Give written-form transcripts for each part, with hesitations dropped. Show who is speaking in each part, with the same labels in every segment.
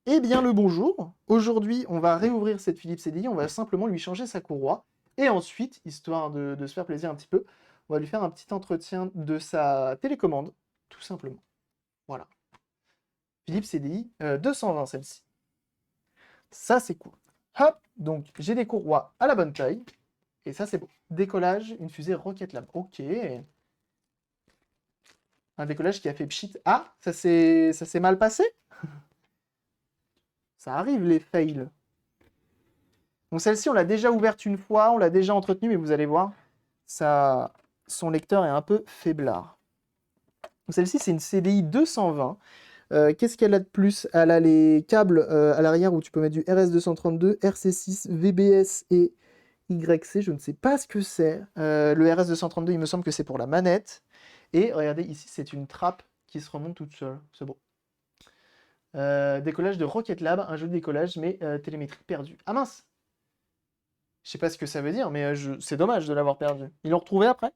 Speaker 1: Eh bien le bonjour, aujourd'hui on va réouvrir cette Philips CDI, on va simplement lui changer sa courroie, et ensuite, histoire de se faire plaisir un petit peu, on va lui faire un petit entretien de sa télécommande, tout simplement. Voilà, Philips CDI 220 celle-ci. Ça c'est cool. Hop, donc j'ai des courroies à la bonne taille, et ça c'est beau. Décollage, une fusée Rocket Lab, ok. Un décollage qui a fait pchit. Ah, ça s'est mal passé? Ça arrive les fails. Donc celle-ci, on l'a déjà ouverte une fois, on l'a déjà entretenue, mais vous allez voir, ça, son lecteur est un peu faiblard. Donc celle-ci, c'est une CDI 220. Qu'est-ce qu'elle a de plus? Elle a les câbles à l'arrière où tu peux mettre du RS232, RC6, VBS et YC. Je ne sais pas ce que c'est. Le RS232, il me semble que c'est pour la manette. Et regardez, ici, c'est une trappe qui se remonte toute seule. C'est beau. Décollage de Rocket Lab, un jeu de décollage, mais télémétrie perdue. Ah mince! Je sais pas ce que ça veut dire, mais c'est dommage de l'avoir perdu. Ils l'ont retrouvé après?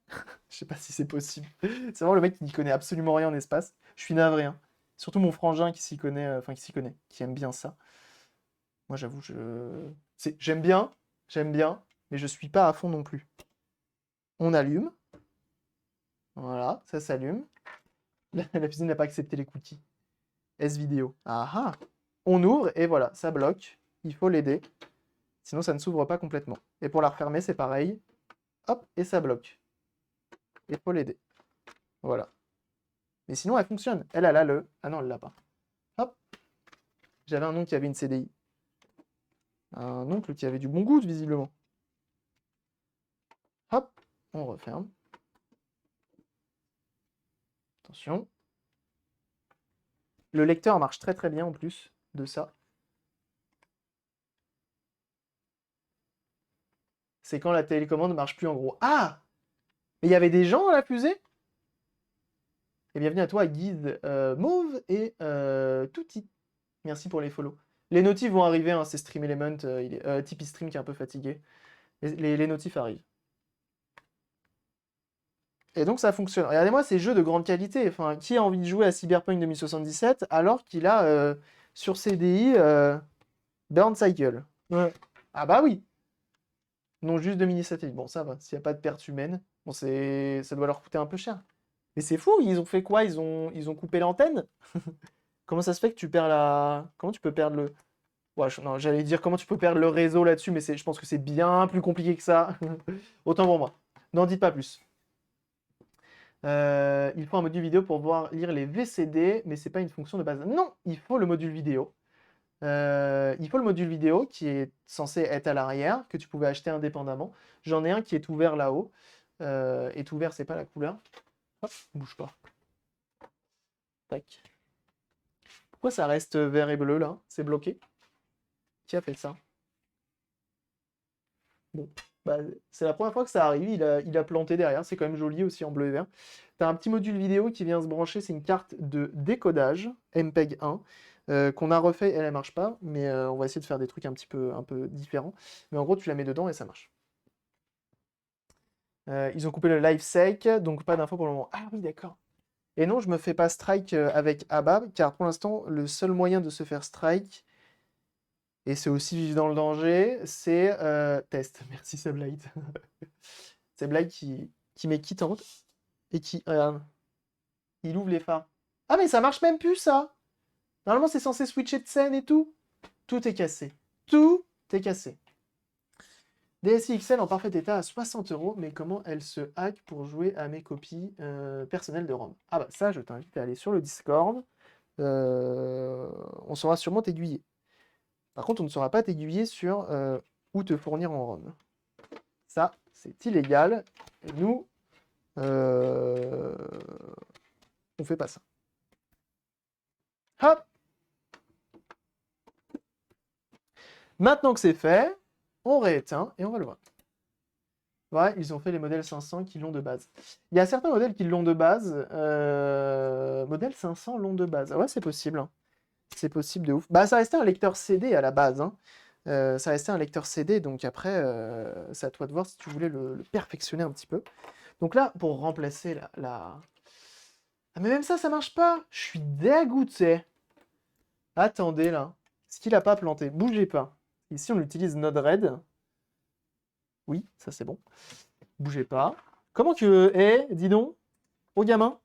Speaker 1: Je sais pas si c'est possible. C'est vraiment le mec qui n'y connaît absolument rien en espace. Je suis navré, hein. Surtout mon frangin qui s'y connaît, enfin qui s'y connaît, qui aime bien ça. Moi j'avoue, j'aime bien, mais je suis pas à fond non plus. On allume, voilà, ça s'allume. La cuisine n'a pas accepté les cookies. S-vidéo. Ah ah! On ouvre et voilà, ça bloque. Il faut l'aider. Sinon ça ne s'ouvre pas complètement. Et pour la refermer, c'est pareil. Hop, et ça bloque. Il faut l'aider. Voilà. Mais sinon, elle fonctionne. Elle a le... Ah non, elle l'a pas. Hop. J'avais un oncle qui avait une CDI. Un oncle qui avait du bon goût, visiblement. Hop. On referme. Attention. Le lecteur marche très très bien en plus de ça. C'est quand la télécommande ne marche plus en gros. Ah! Mais il y avait des gens dans la fusée? Et bienvenue à toi, Guide Mauve et Touti. Merci pour les follow. Les notifs vont arriver, hein, c'est Stream Element, Tipeee Stream qui est un peu fatigué. Les notifs arrivent. Et donc ça fonctionne. Regardez-moi ces jeux de grande qualité. Enfin, qui a envie de jouer à Cyberpunk 2077 alors qu'il a sur CDI Burn Cycle? Ouais. Ah bah oui. Non, juste de mini-satellites. Bon, ça va. S'il n'y a pas de perte humaine, bon, ça doit leur coûter un peu cher. Mais c'est fou, ils ont fait quoi? Ils ont coupé l'antenne? Comment ça se fait que tu perds la... Comment tu peux perdre le... Ouais, non, j'allais dire comment tu peux perdre le réseau là-dessus, mais je pense que c'est bien plus compliqué que ça. Autant pour moi. N'en dites pas plus. Il faut un module vidéo pour pouvoir lire les VCD, mais c'est pas une fonction de base. Non, il faut le module vidéo. Il faut le module vidéo qui est censé être à l'arrière, que tu pouvais acheter indépendamment. J'en ai un qui est ouvert là-haut. Est ouvert, c'est pas la couleur. Hop, bouge pas. Tac. Pourquoi ça reste vert et bleu là? C'est bloqué. Qui a fait ça? Bon, bah, c'est la première fois que ça arrive. Il a planté derrière. C'est quand même joli aussi en bleu et vert. Tu as un petit module vidéo qui vient se brancher. C'est une carte de décodage MPEG 1 qu'on a refait. Elle ne marche pas, mais on va essayer de faire des trucs un peu différents. Mais en gros, tu la mets dedans et ça marche. Ils ont coupé le live sec, donc pas d'infos pour le moment. Ah oui, d'accord. Et non, je me fais pas strike avec Abab, car pour l'instant, le seul moyen de se faire strike, et c'est aussi vivre dans le danger, c'est test. Merci Sublight. Sublight qui met quittante et qui... regarde, il ouvre les phares. Ah mais ça marche même plus ça! Normalement c'est censé switcher de scène et tout. Tout est cassé. Tout est cassé. DSi XL en parfait état à 60 €, mais comment elle se hack pour jouer à mes copies personnelles de ROM? Ah bah ça, je t'invite à aller sur le Discord. On saura sûrement t'aiguiller. Par contre, on ne saura pas t'aiguiller sur où te fournir en ROM. Ça, c'est illégal. Et nous, on fait pas ça. Hop! Maintenant que c'est fait, on rééteint et on va le voir. Ouais, ils ont fait les modèles 500 qui l'ont de base. Il y a certains modèles qui l'ont de base. Modèle 500 l'ont de base. Ah ouais, c'est possible, hein. C'est possible de ouf. Bah, ça restait un lecteur CD à la base, hein. Ça restait un lecteur CD, donc après, c'est à toi de voir si tu voulais le perfectionner un petit peu. Donc là, pour remplacer la... Ah mais même ça marche pas. Je suis dégoûté. Attendez, là. Ce qu'il n'a pas planté, bougez pas. Ici, on utilise Node-RED. Oui, ça c'est bon. Bougez pas. Comment que... Eh, dis donc, au gamin.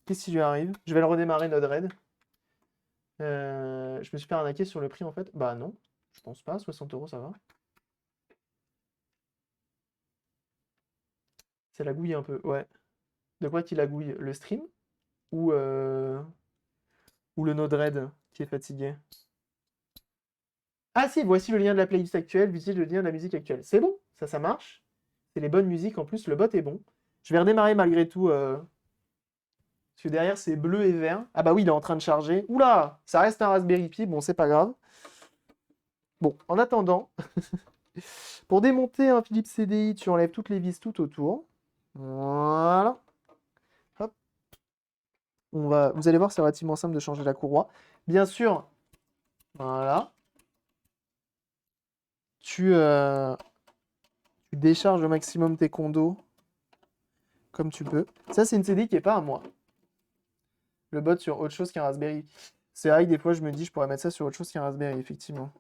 Speaker 1: Qu'est-ce qui lui arrive? Je vais le redémarrer, Node-RED. Je me suis fait arnaquer sur le prix, en fait. Bah non, je pense pas. 60 € ça va. C'est la gouille un peu, ouais. De quoi qu'il agouille? Le stream? Ou, euh, ou le Node-RED qui est fatigué? Ah si, voici le lien de la playlist actuelle, voici le lien de la musique actuelle. C'est bon, ça marche. C'est les bonnes musiques, en plus, le bot est bon. Je vais redémarrer malgré tout, parce que derrière c'est bleu et vert. Ah bah oui, il est en train de charger. Oula, ça reste un Raspberry Pi, bon c'est pas grave. Bon, en attendant, pour démonter un Philips CDI, tu enlèves toutes les vis tout autour. Voilà. Hop. Vous allez voir, c'est relativement simple de changer la courroie. Bien sûr, voilà. Tu décharges au maximum tes condos comme tu peux. Ça, c'est une CD qui n'est pas à moi. Le bot sur autre chose qu'un Raspberry. C'est vrai que des fois, je me dis, je pourrais mettre ça sur autre chose qu'un Raspberry, effectivement.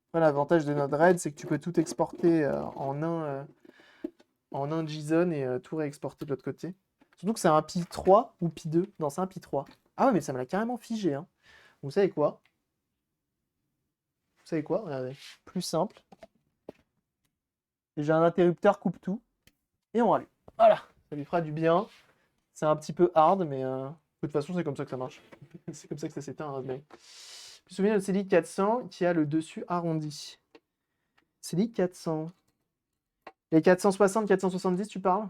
Speaker 1: Après, l'avantage de Node-RED, c'est que tu peux tout exporter en un JSON et tout réexporter de l'autre côté. Surtout que c'est un Pi 3 ou Pi 2. Non, c'est un Pi 3. Ah ouais, mais ça me l'a carrément figé. Hein. Vous savez quoi? Vous savez quoi? Regardez. Plus simple. J'ai un interrupteur coupe-tout. Et on rallume. Voilà. Ça lui fera du bien. C'est un petit peu hard, mais de toute façon, c'est comme ça que ça marche. C'est comme ça que ça s'éteint, un Raspberry. Je me souviens de CDI 400 qui a le dessus arrondi. CDI 400. Les 460, 470, tu parles?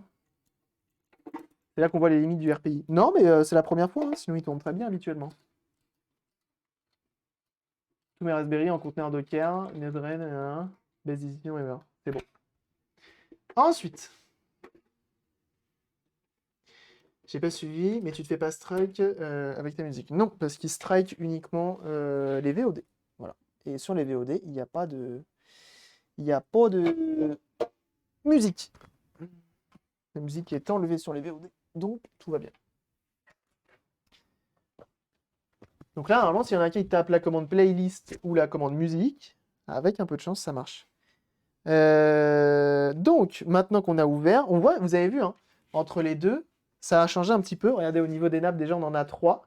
Speaker 1: C'est là qu'on voit les limites du RPI. Non, mais c'est la première fois, hein, sinon il tourne très bien habituellement. Tous mes Raspberry en conteneur Docker, Node-RED, base decision, et voilà. C'est bon. Ensuite, j'ai pas suivi, mais tu te fais pas strike avec ta musique. Non, parce qu'il strike uniquement les VOD. Voilà. Et sur les VOD, il n'y a pas de... Il n'y a pas de musique. La musique est enlevée sur les VOD, donc tout va bien. Donc là, normalement, s'il y en a qui tape la commande playlist ou la commande musique, avec un peu de chance, ça marche. Donc, maintenant qu'on a ouvert, on voit, vous avez vu, hein, entre les deux, ça a changé un petit peu. Regardez, au niveau des nappes, déjà, on en a 3.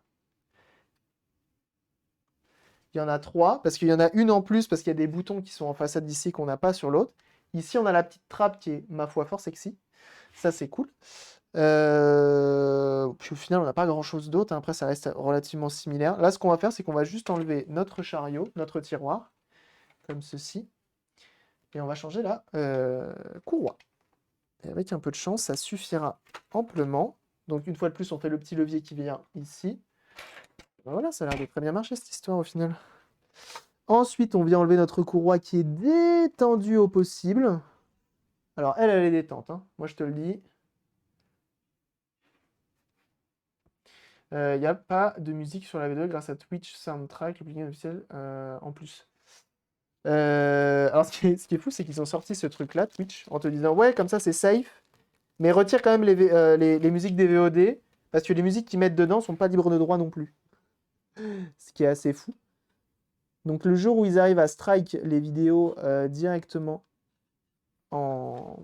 Speaker 1: Il y en a 3, parce qu'il y en a une en plus, parce qu'il y a des boutons qui sont en façade d'ici qu'on n'a pas sur l'autre. Ici, on a la petite trappe qui est, ma foi, fort sexy. Ça, c'est cool. Puis au final, on n'a pas grand-chose d'autre. Hein. Après, ça reste relativement similaire. Là, ce qu'on va faire, c'est qu'on va juste enlever notre chariot, notre tiroir, comme ceci. Et on va changer la courroie. Et avec un peu de chance, ça suffira amplement. Donc, une fois de plus, on fait le petit levier qui vient ici. Ben voilà, ça a l'air de très bien marcher, cette histoire, au final. Ensuite, on vient enlever notre courroie qui est détendue au possible. Alors, elle est détente. Hein. Moi, je te le dis. Il n'y a pas de musique sur la vidéo grâce à Twitch Soundtrack, le plugin officiel en plus. Alors, ce qui est fou, c'est qu'ils ont sorti ce truc-là, Twitch, en te disant ouais, comme ça c'est safe, mais retire quand même les musiques des VOD, parce que les musiques qu'ils mettent dedans sont pas libres de droit non plus. Ce qui est assez fou. Donc, le jour où ils arrivent à strike les vidéos directement en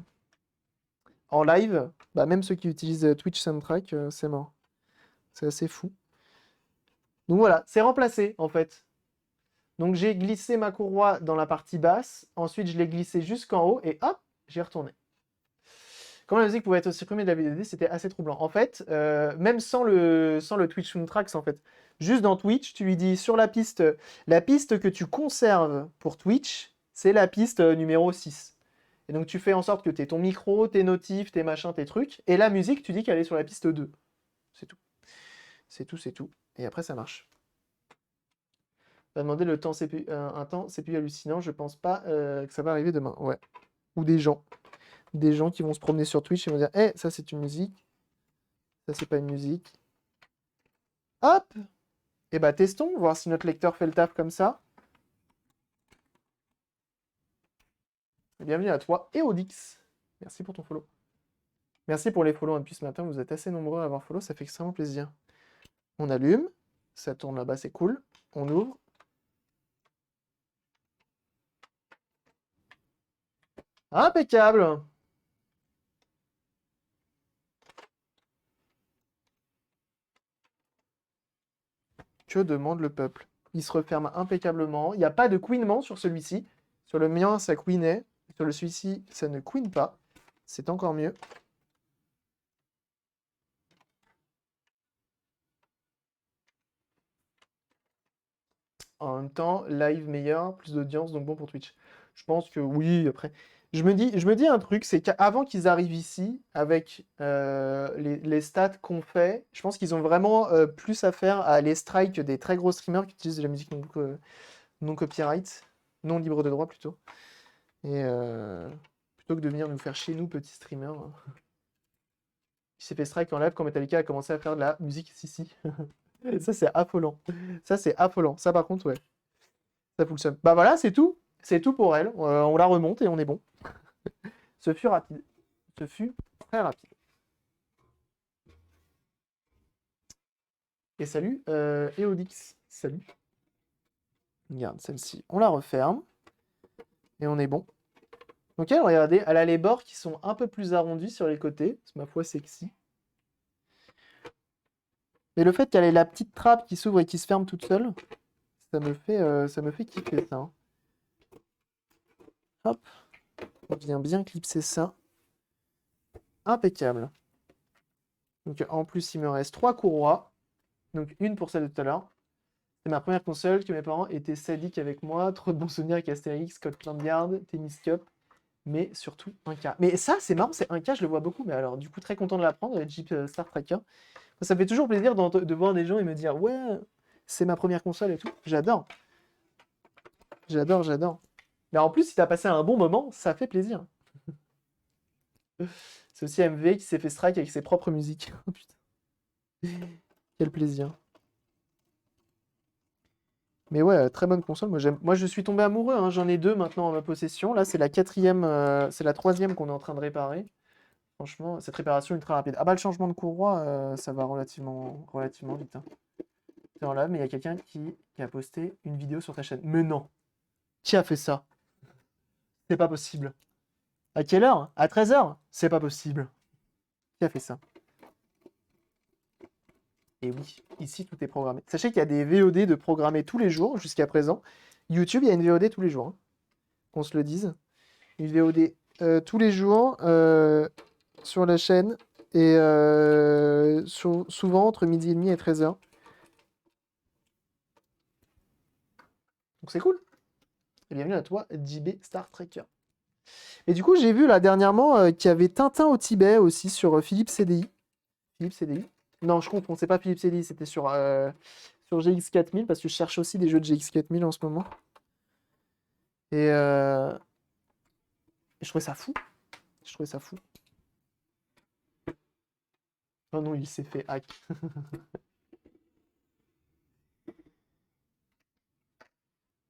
Speaker 1: live, bah, même ceux qui utilisent Twitch Soundtrack, c'est mort. C'est assez fou. Donc voilà, c'est remplacé en fait. Donc j'ai glissé ma courroie dans la partie basse, ensuite je l'ai glissé jusqu'en haut et hop, j'ai retourné. Comment la musique pouvait être supprimée de la vidéo, c'était assez troublant. En fait, même sans le Twitch Soundtracks, en fait, juste dans Twitch, tu lui dis sur la piste que tu conserves pour Twitch, c'est la piste numéro 6. Et donc tu fais en sorte que tu aies ton micro, tes notifs, tes machins, tes trucs, et la musique, tu dis qu'elle est sur la piste 2. C'est tout. C'est tout, c'est tout. Et après, ça marche. On va demander le temps CPU, un temps CPU hallucinant, je pense pas que ça va arriver demain. Ouais. Ou des gens. Des gens qui vont se promener sur Twitch et vont dire hey, ça c'est une musique. Ça c'est pas une musique. Hop! Et bah testons, voir si notre lecteur fait le taf comme ça. Et bienvenue à toi, Eodix. Merci pour ton follow. Merci pour les follow depuis ce matin, vous êtes assez nombreux à avoir follow, ça fait extrêmement plaisir. On allume, ça tourne là-bas, c'est cool. On ouvre. Impeccable. Que demande le peuple? Il se referme impeccablement. Il n'y a pas de queenement sur celui-ci. Sur le mien, ça queenait. Sur le celui-ci, ça ne queen pas. C'est encore mieux. En même temps, live meilleur, plus d'audience, donc bon pour Twitch. Je pense que oui, après. Je me dis un truc, c'est qu'avant qu'ils arrivent ici, avec les stats qu'on fait, je pense qu'ils ont vraiment plus à faire à les strike des très gros streamers qui utilisent de la musique non copyright, non libre de droit plutôt. Et plutôt que de venir nous faire chier, nous, petits streamers. Hein. Il s'est fait strike en live quand Metallica a commencé à faire de la musique ici. Ça, c'est affolant. Ça, c'est affolant. Ça, par contre, ouais. Ça fout le seum. Bah voilà, c'est tout. C'est tout pour elle. On la remonte et on est bon. Ce fut rapide. Ce fut très rapide. Et salut, Eodix. Salut. Regarde, celle-ci. On la referme. Et on est bon. Ok, regardez, elle a les bords qui sont un peu plus arrondis sur les côtés. C'est ma foi sexy. Mais le fait qu'elle ait la petite trappe qui s'ouvre et qui se ferme toute seule, ça me fait kiffer ça. Hein. Hop. On vient bien clipser ça. Impeccable. Donc en plus, il me reste 3 courroies. Donc une pour celle de tout à l'heure. C'est ma première console que mes parents étaient sadiques avec moi. Trop de bons souvenirs avec Astérix, Scotland Yard, Tennis Cup. Mais surtout 1K. Mais ça, c'est marrant, c'est 1K, je le vois beaucoup. Mais alors, du coup, très content de l'apprendre, Jeep Star Tracker. Ça me fait toujours plaisir de voir des gens et me dire, ouais, c'est ma première console et tout. J'adore. J'adore, j'adore. Mais en plus, si t'as passé un bon moment, ça fait plaisir. C'est aussi MV qui s'est fait strike avec ses propres musiques. Oh, putain. Quel plaisir. Mais ouais, très bonne console. Moi, je suis tombé amoureux. Hein. J'en ai 2 maintenant en ma possession. Là, c'est la 4e, c'est la 3e qu'on est en train de réparer. Franchement, cette réparation ultra rapide. Ah bah, le changement de courroie, ça va relativement vite. Hein. C'est en live, mais il y a quelqu'un qui a posté une vidéo sur ta chaîne. Mais non! Qui a fait ça? C'est pas possible. À quelle heure? À 13h? C'est pas possible. Qui a fait ça? Et oui, ici tout est programmé. Sachez qu'il y a des VOD de programmer tous les jours jusqu'à présent. YouTube, il y a une VOD tous les jours. Hein. Qu'on se le dise. Une VOD tous les jours sur la chaîne et souvent entre midi et demi et 13h. Donc c'est cool. Et bienvenue à toi, JB Star Trekker. Et du coup, j'ai vu là dernièrement qu'il y avait Tintin au Tibet aussi sur Philippe CDI. Philippe CDI. Non, je confonds, c'est pas Philippe CDI, c'était sur GX4000 parce que je cherche aussi des jeux de GX4000 en ce moment. Et je trouvais ça fou. Je trouvais ça fou. Oh non, il s'est fait hack.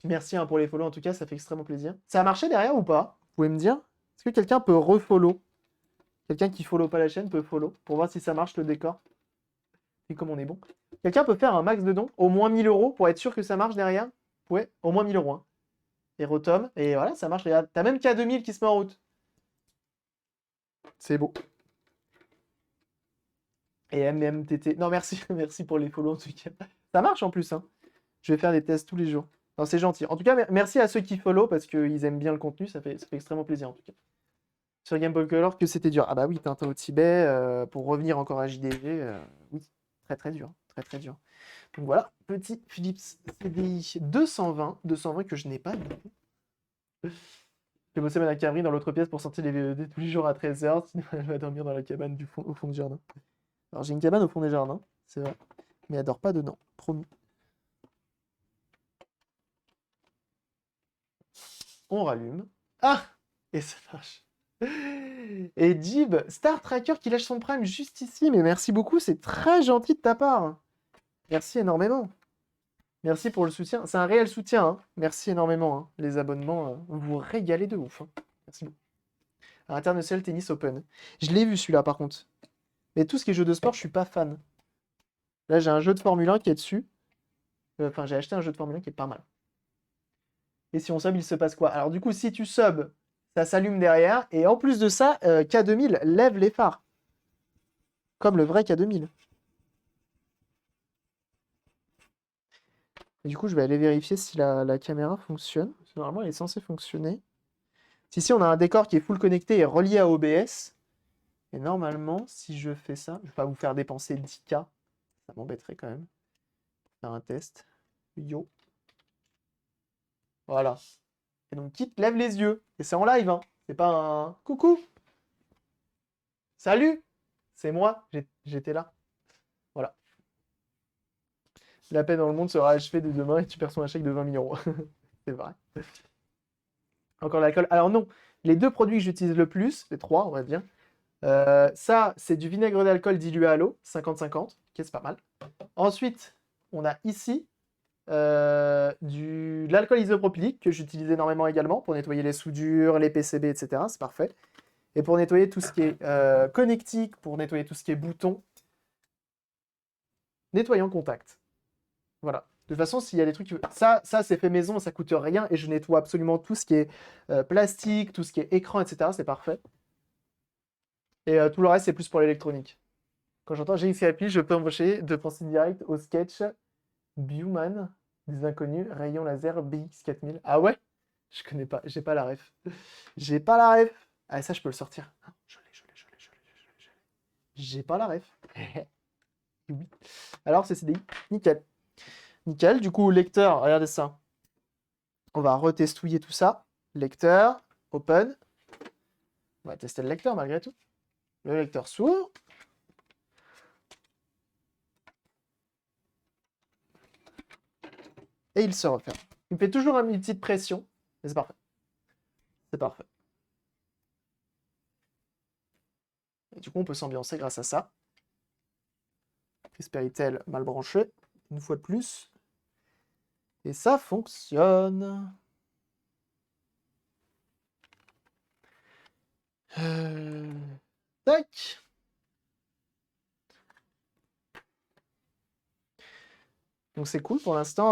Speaker 1: Merci hein, pour les follow, en tout cas, ça fait extrêmement plaisir. Ça a marché derrière ou pas? Vous pouvez me dire? Est-ce que quelqu'un peut refollow? Quelqu'un qui follow pas la chaîne peut follow pour voir si ça marche le décor. Et comme on est bon. Quelqu'un peut faire un max de dons, au moins 1000 € pour être sûr que ça marche derrière? Ouais, au moins 1000 €. Hein. Et retom, et voilà, ça marche. Regarde, t'as même K2000 qui se met en route. C'est beau. Et MMTT. Non, merci, merci pour les follow en tout cas. Ça marche en plus, hein. Je vais faire des tests tous les jours. Non, c'est gentil. En tout cas, merci à ceux qui follow parce qu'ils aiment bien le contenu. Ça fait extrêmement plaisir en tout cas. Sur Game Boy Color, que c'était dur. Ah bah oui, Tintin au Tibet, pour revenir encore à JDG, oui, très très dur. Très très dur. Donc voilà, petit Philips CDI 220 que je n'ai pas. J'ai bossé Madame Camry dans l'autre pièce pour sortir les VOD tous les jours à 13h, sinon elle va dormir dans la cabane au fond du jardin. Alors j'ai une cabane au fond des jardins, c'est vrai, mais elle dort pas dedans, promis. On rallume. Ah! Et ça marche. Et Jib, Star Tracker qui lâche son prime juste ici, mais merci beaucoup, c'est très gentil de ta part. Merci énormément. Merci pour le soutien. C'est un réel soutien. Hein. Merci énormément. Hein. Les abonnements, vous vous régalez de ouf. Hein. Merci beaucoup. International Tennis Open. Je l'ai vu celui-là par contre. Mais tout ce qui est jeu de sport, je suis pas fan. Là, j'ai un jeu de Formule 1 qui est dessus. Enfin, j'ai acheté un jeu de Formule 1 qui est pas mal. Et si on sub, il se passe quoi? Alors du coup, si tu sub, ça s'allume derrière. Et en plus de ça, K2000 lève les phares. Comme le vrai K2000. Et du coup, je vais aller vérifier si la caméra fonctionne. Parce que normalement, elle est censée fonctionner. Si, on a un décor qui est full connecté et relié à OBS. Et normalement, si je fais ça, je ne vais pas vous faire dépenser 10K. Ça m'embêterait quand même. Faire un test. Yo. Voilà. Et donc, Kit lève les yeux. Et c'est en live, hein. C'est pas un coucou. Salut. C'est moi. J'étais là. Voilà. La paix dans le monde sera achevée dès demain et tu perçois un chèque de 20 000 euros. C'est vrai. Encore l'alcool. Alors non, les deux produits que j'utilise le plus, les trois, on va dire. Ça, c'est du vinaigre d'alcool dilué à l'eau, 50-50. Ok, c'est pas mal. Ensuite, on a ici de l'alcool isopropylique que j'utilise énormément également pour nettoyer les soudures, les PCB, etc. C'est parfait. Et pour nettoyer tout ce qui est connectique, pour nettoyer tout ce qui est boutons, nettoyant contact. Voilà. De toute façon, s'il y a des trucs... Ça c'est fait maison, ça coûte rien et je nettoie absolument tout ce qui est plastique, tout ce qui est écran, etc. C'est parfait. Et tout le reste, c'est plus pour l'électronique. Quand j'entends GXAPI, je peux embaucher de penser direct au sketch Bioman des inconnus, rayon laser BX4000. Ah ouais? Je connais pas, j'ai pas la ref. J'ai pas la ref. Ah, ça, je peux le sortir. Ah, je l'ai. J'ai pas la ref. Oui. Alors, c'est CDI. Nickel. Nickel. Du coup, lecteur, regardez ça. On va retestouiller tout ça. Lecteur, open. On va tester le lecteur malgré tout. Le lecteur s'ouvre. Et il se referme. Il me fait toujours une petite pression, mais c'est parfait. C'est parfait. Et du coup, on peut s'ambiancer grâce à ça. Péritel mal branché, une fois de plus. Et ça fonctionne. Tac. Donc c'est cool pour l'instant.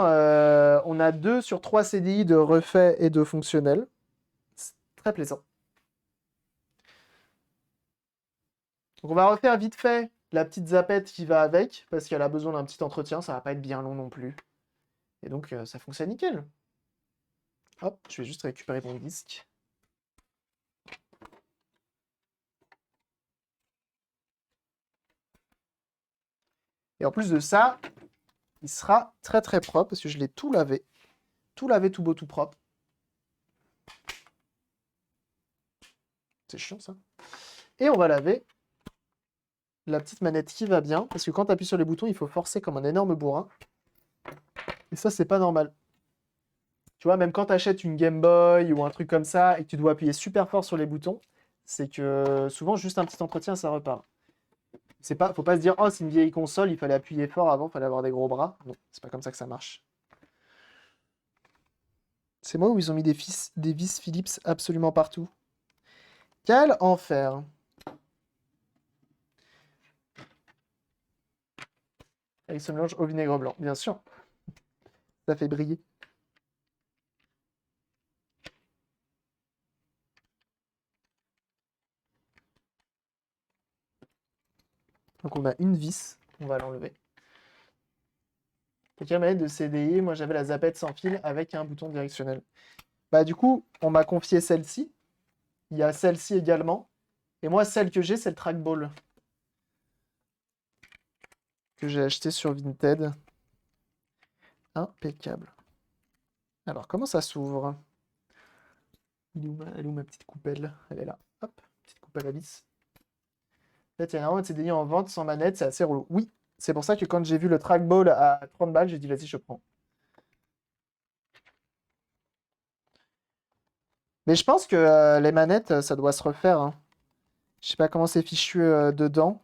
Speaker 1: On a 2 sur 3 CDI de refait et de fonctionnel. C'est très plaisant. Donc on va refaire vite fait la petite zapette qui va avec, parce qu'elle a besoin d'un petit entretien, ça va pas être bien long non plus. Et donc ça fonctionne nickel. Hop, je vais juste récupérer mon disque. Et en plus de ça, il sera très très propre, parce que je l'ai tout lavé. Tout lavé, tout beau, tout propre. C'est chiant ça. Et on va laver la petite manette qui va bien, parce que quand tu appuies sur les boutons, il faut forcer comme un énorme bourrin. Et ça, c'est pas normal. Tu vois, même quand tu achètes une Game Boy ou un truc comme ça, et que tu dois appuyer super fort sur les boutons, c'est que souvent, juste un petit entretien, ça repart. Faut pas se dire, oh, c'est une vieille console, il fallait appuyer fort avant, il fallait avoir des gros bras. Non, c'est pas comme ça que ça marche. C'est moi où ils ont mis des vis Philips absolument partout. Quel enfer! Avec ce mélange au vinaigre blanc, bien sûr. Ça fait briller. Donc on a une vis, on va l'enlever. Donc la manette de CDI, moi j'avais la zapette sans fil avec un bouton directionnel. Bah du coup, on m'a confié celle-ci. Il y a celle-ci également. Et moi, celle que j'ai, c'est le trackball. Que j'ai acheté sur Vinted. Impeccable. Alors, comment ça s'ouvre? Elle est où ma petite coupelle? Elle est là. Hop, petite coupelle à vis. En fait, il y a énormément de CDI en vente sans manette, c'est assez relou. Oui, c'est pour ça que quand j'ai vu le trackball à 30 balles, j'ai dit vas-y, je prends. Mais je pense que les manettes, ça doit se refaire, hein. Je sais pas comment c'est fichu dedans.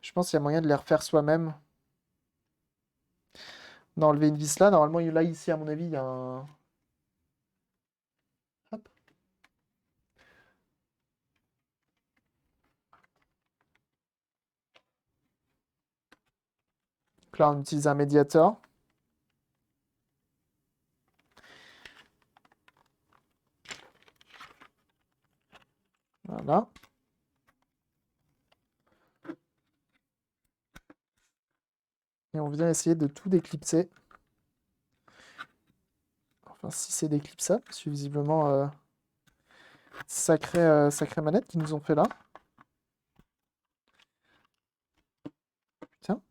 Speaker 1: Je pense qu'il y a moyen de les refaire soi-même. D'enlever une vis là. Normalement, là, ici, à mon avis, il y a un... Hop. Donc là, on utilise un médiator. Voilà. Et on vient essayer de tout déclipser. Enfin, si c'est déclipsable, parce que visiblement, sacrée manette qu'ils nous ont fait là. Tiens.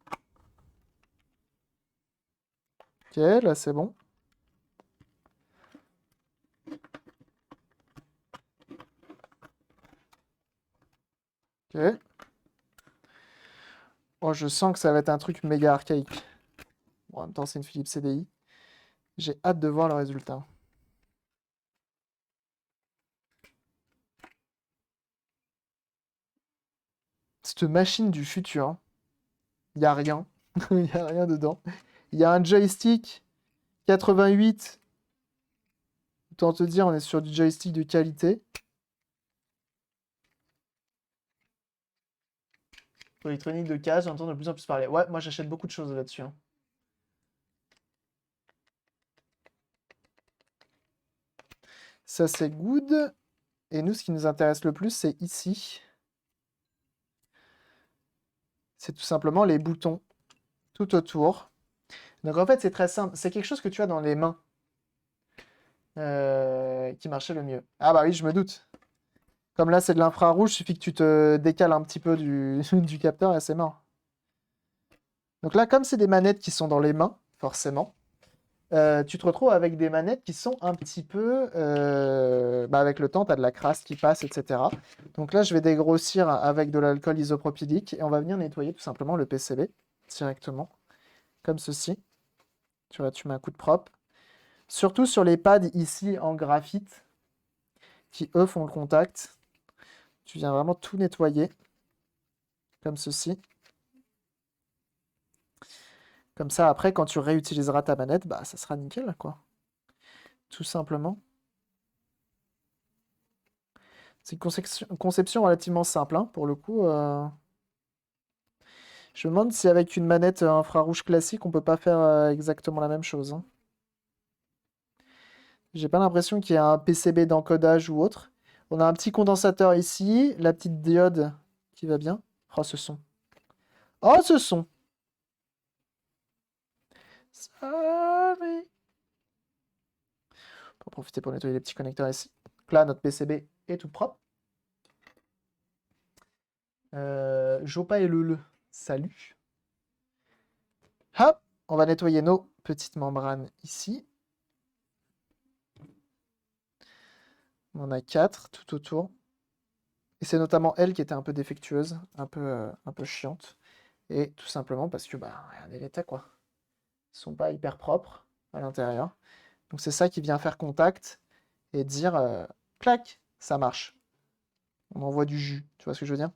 Speaker 1: Ok, là c'est bon. Ok. Oh, je sens que ça va être un truc méga archaïque. Bon, en même temps, c'est une Philips CDI. J'ai hâte de voir le résultat. Cette machine du futur, il n'y a rien. Il n'y a rien dedans. Il y a un joystick 88. Autant te dire, on est sur du joystick de qualité. Pour l'électronique de cage, j'entends de plus en plus parler. Ouais, moi j'achète beaucoup de choses là-dessus, hein. Ça, c'est good. Et nous, ce qui nous intéresse le plus, c'est ici. C'est tout simplement les boutons tout autour. Donc en fait, c'est très simple. C'est quelque chose que tu as dans les mains qui marchait le mieux. Ah bah oui, je me doute. Comme là, c'est de l'infrarouge, il suffit que tu te décales un petit peu du, du capteur et c'est mort. Donc là, comme c'est des manettes qui sont dans les mains, forcément, tu te retrouves avec des manettes qui sont un petit peu... bah avec le temps, tu as de la crasse qui passe, etc. Donc là, je vais dégrossir avec de l'alcool isopropylique et on va venir nettoyer tout simplement le PCB directement, comme ceci. Tu vois, tu mets un coup de propre. Surtout sur les pads ici en graphite, qui eux font le contact. Tu viens vraiment tout nettoyer, comme ceci. Comme ça, après, quand tu réutiliseras ta manette, bah ça sera nickel, quoi. Tout simplement. C'est une conception relativement simple, hein, pour le coup. Je me demande si avec une manette infrarouge classique, on peut pas faire exactement la même chose, hein. J'ai pas l'impression qu'il y ait un PCB d'encodage ou autre. On a un petit condensateur ici, la petite diode qui va bien. Oh, ce son. Oh, ce son! Sorry. On va en profiter pour nettoyer les petits connecteurs ici. Donc là, notre PCB est tout propre. Jopa et le. Salut. Hop, on va nettoyer nos petites membranes ici. On en a 4 tout autour. Et c'est notamment elle qui était un peu défectueuse, un peu chiante. Et tout simplement parce que, bah, regardez l'état, quoi. Ils sont pas hyper propres à l'intérieur. Donc c'est ça qui vient faire contact et dire, clac, ça marche. On envoie du jus, tu vois ce que je veux dire?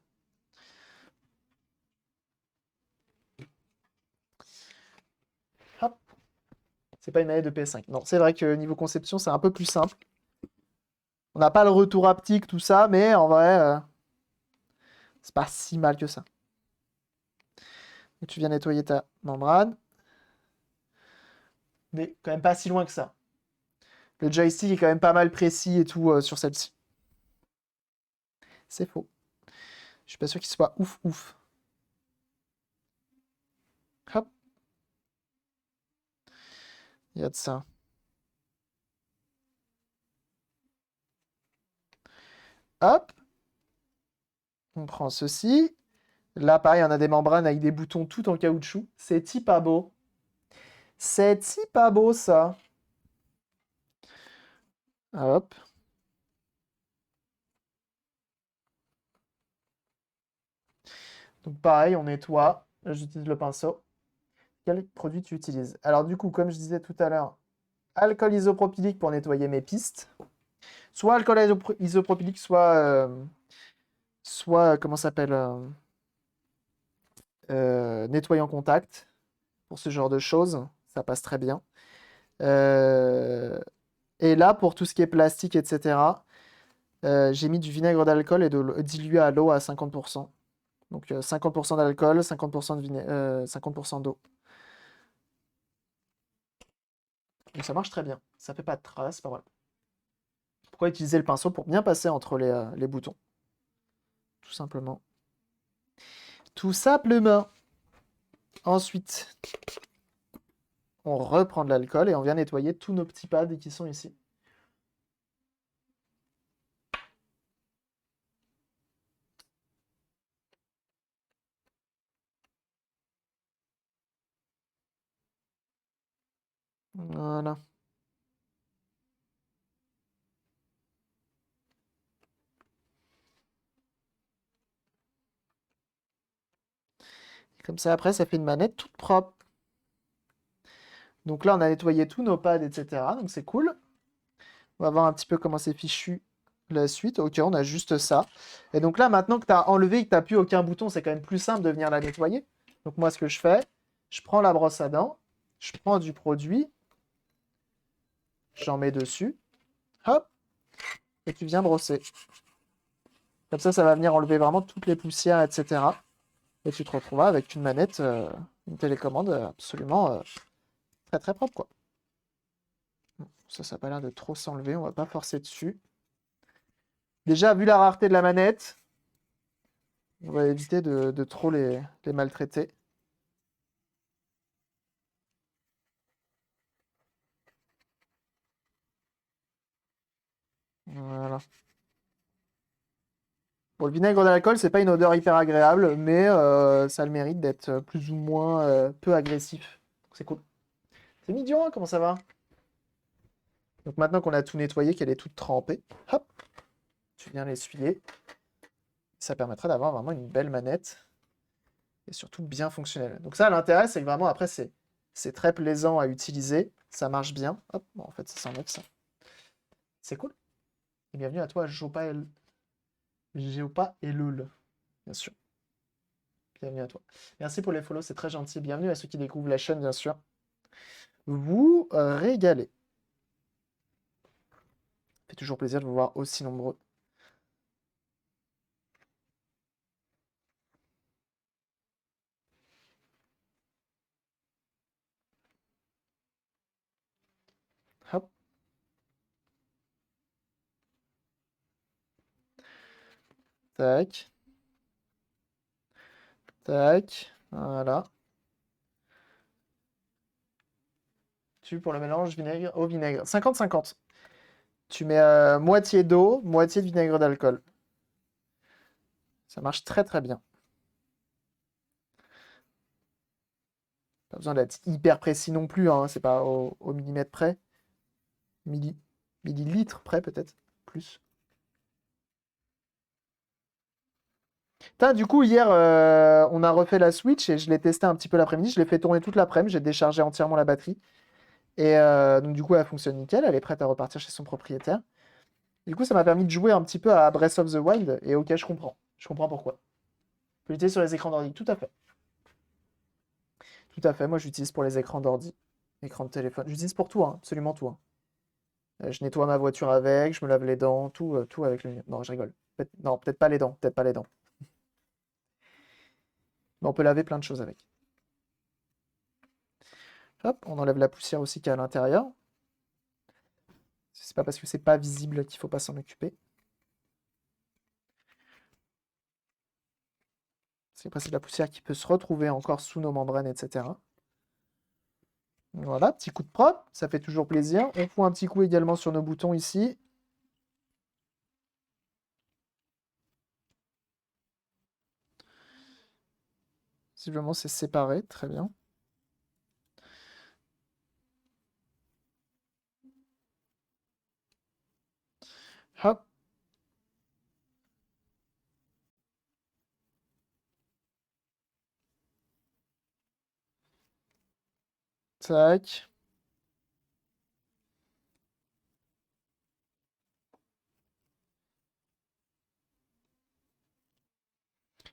Speaker 1: Hop, c'est pas une manette de PS5. Non, c'est vrai que niveau conception, c'est un peu plus simple. On n'a pas le retour haptique, tout ça, mais en vrai, c'est pas si mal que ça. Donc, tu viens nettoyer ta membrane. Mais quand même pas si loin que ça. Le joystick est quand même pas mal précis et tout sur celle-ci. C'est faux. Je suis pas sûr qu'il soit ouf ouf. Hop. Il y a de ça. Hop. On prend ceci. Là, pareil, on a des membranes avec des boutons tout en caoutchouc. C'est pas beau. C'est pas beau, ça. Hop. Donc pareil, on nettoie. Là, j'utilise le pinceau. Quel produit tu utilises? Alors du coup, comme je disais tout à l'heure, alcool isopropylique pour nettoyer mes pistes. Soit alcool isopropylique, soit comment ça s'appelle nettoyant contact. Pour ce genre de choses, ça passe très bien. Euh, et là, pour tout ce qui est plastique, etc., j'ai mis du vinaigre d'alcool et de dilué à l'eau à 50%. Donc 50% d'alcool, 50% 50% d'eau. Donc ça marche très bien. Ça fait pas de traces, pas mal. Pourquoi utiliser le pinceau pour bien passer entre les boutons? tout simplement. Tout simplement. Ensuite, on reprend de l'alcool et on vient nettoyer tous nos petits pads qui sont ici. Voilà. Comme ça, après, ça fait une manette toute propre. Donc là, on a nettoyé tous nos pads, etc. Donc c'est cool. On va voir un petit peu comment c'est fichu la suite. Ok, on a juste ça. Et donc là, maintenant que tu as enlevé et que tu n'as plus aucun bouton, c'est quand même plus simple de venir la nettoyer. Donc moi, ce que je fais, je prends la brosse à dents, je prends du produit, j'en mets dessus, hop, et tu viens brosser. Comme ça va venir enlever vraiment toutes les poussières, etc. Et tu te retrouveras avec une manette, une télécommande absolument très très propre, quoi. Bon, ça n'a pas l'air de trop s'enlever, on va pas forcer dessus. Déjà, vu la rareté de la manette, on va éviter de trop les maltraiter. Voilà. Bon, le vinaigre d'alcool, c'est pas une odeur hyper agréable, mais ça a le mérite d'être plus ou moins peu agressif. C'est cool. C'est mignon, hein, comment ça va? Donc maintenant qu'on a tout nettoyé, qu'elle est toute trempée, hop, tu viens l'essuyer. Ça permettra d'avoir vraiment une belle manette et surtout bien fonctionnelle. Donc ça, l'intérêt, c'est que vraiment, après, c'est très plaisant à utiliser. Ça marche bien. Hop, bon, en fait, ça s'enlève ça. C'est cool. Et bienvenue à toi, Géopa et Lul, bien sûr. Bienvenue à toi. Merci pour les follow, c'est très gentil. Bienvenue à ceux qui découvrent la chaîne, bien sûr. Vous régalez. Ça fait toujours plaisir de vous voir aussi nombreux. Hop. Tac. Tac. Voilà. Tu pour le mélange vinaigre au vinaigre. 50-50. Tu mets moitié d'eau, moitié de vinaigre d'alcool. Ça marche très très bien. Pas besoin d'être hyper précis non plus, hein. C'est pas au millimètre près. Millilitres près peut-être. Plus. Putain, du coup, hier, on a refait la Switch et je l'ai testé un petit peu l'après-midi. Je l'ai fait tourner toute l'après-midi. J'ai déchargé entièrement la batterie. Et donc, du coup, elle fonctionne nickel. Elle est prête à repartir chez son propriétaire. Du coup, ça m'a permis de jouer un petit peu à Breath of the Wild. Et ok, je comprends. Je comprends pourquoi. On peut l'utiliser sur les écrans d'ordi. Tout à fait. Tout à fait. Moi, j'utilise pour les écrans d'ordi. Écran de téléphone. J'utilise pour tout, hein, absolument tout, hein. Je nettoie ma voiture avec, je me lave les dents, tout, tout avec le. Non, je rigole. Non, peut-être pas les dents. Peut-être pas les dents. Mais on peut laver plein de choses avec. Hop, on enlève la poussière aussi qu'il y a à l'intérieur. C'est pas parce que c'est pas visible qu'il faut pas s'en occuper. C'est après c'est de la poussière qui peut se retrouver encore sous nos membranes, etc. Voilà, petit coup de propre, ça fait toujours plaisir. On fout un petit coup également sur nos boutons ici. Visiblement c'est séparé, très bien. Hop. Tac.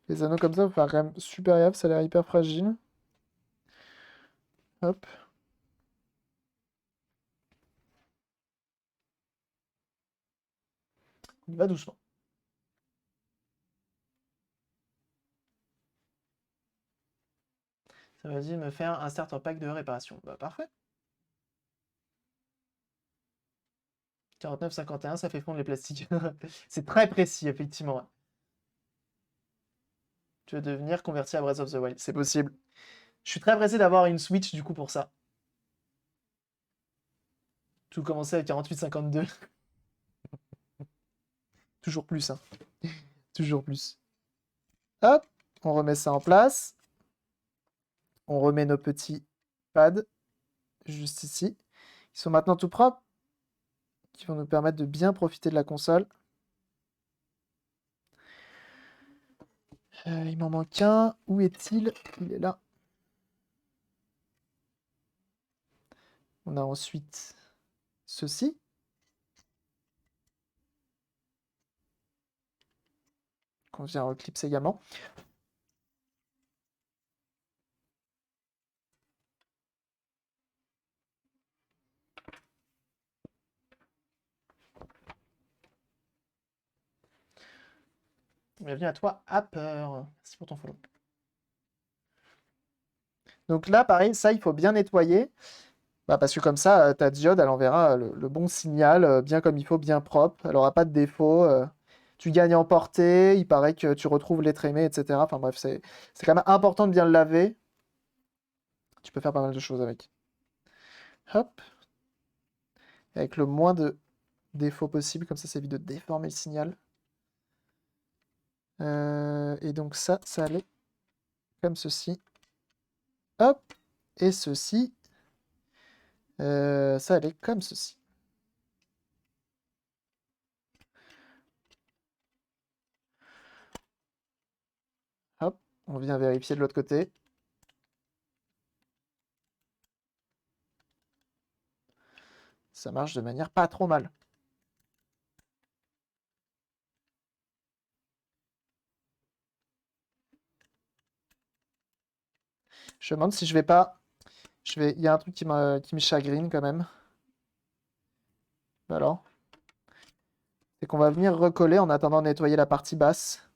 Speaker 1: Les anneaux comme ça, faut faire quand même super gaffe, ça a l'air hyper fragile. Hop. Il va doucement. Ça va dire me faire un starter pack de réparation. Bah parfait. 49,51, ça fait fondre les plastiques. C'est très précis, effectivement. Tu veux devenir converti à Breath of the Wild. C'est possible. Je suis très pressé d'avoir une Switch du coup pour ça. Tout commençait avec 48,52. Toujours plus, hein. Toujours plus. Hop, on remet ça en place. On remet nos petits pads juste ici. Ils sont maintenant tout propres, qui vont nous permettre de bien profiter de la console. Il m'en manque un. Où est-il? Il est là. On a ensuite ceci. Qu'on vient reclipser également. Bienvenue à toi, Happer. Merci pour ton follow. Donc là, pareil, ça, il faut bien nettoyer. Bah, parce que comme ça, ta diode, elle enverra le bon signal, bien comme il faut, bien propre. Elle n'aura pas de défaut. Tu gagnes en portée. Il paraît que tu retrouves l'être aimé, etc. Enfin bref, c'est quand même important de bien le laver. Tu peux faire pas mal de choses avec. Hop. Avec le moins de défauts possible. Comme ça évite de déformer le signal. Et donc ça allait comme ceci. Hop. Et ceci, ça allait comme ceci. Hop. On vient vérifier de l'autre côté. Ça marche de manière pas trop mal. Je me demande si je vais pas... Il y a un truc qui me chagrine quand même. Alors, c'est qu'on va venir recoller en attendant de nettoyer la partie basse.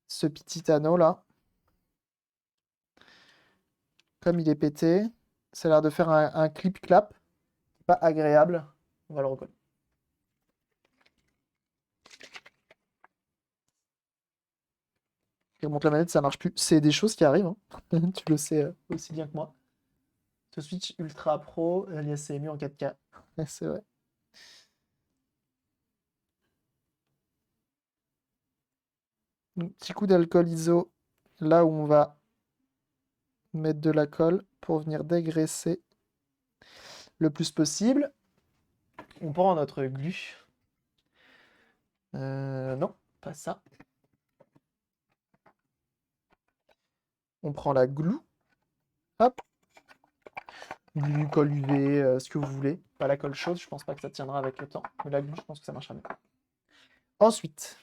Speaker 1: Ce petit anneau là. Comme il est pété, ça a l'air de faire un clip-clap. Pas agréable. On va le recoller. Je remonte la manette, ça marche plus. C'est des choses qui arrivent, hein. Tu le sais aussi bien que moi. Ce Switch Ultra Pro, alias CMU en 4K. C'est vrai. Donc, petit coup d'alcool ISO là où on va mettre de la colle pour venir dégraisser le plus possible. On prend notre glu. Non, pas ça. On prend la glue. Hop. Glue, colle UV, ce que vous voulez. Pas la colle chaude, je pense pas que ça tiendra avec le temps. Mais la glue, je pense que ça marchera mieux. Ensuite,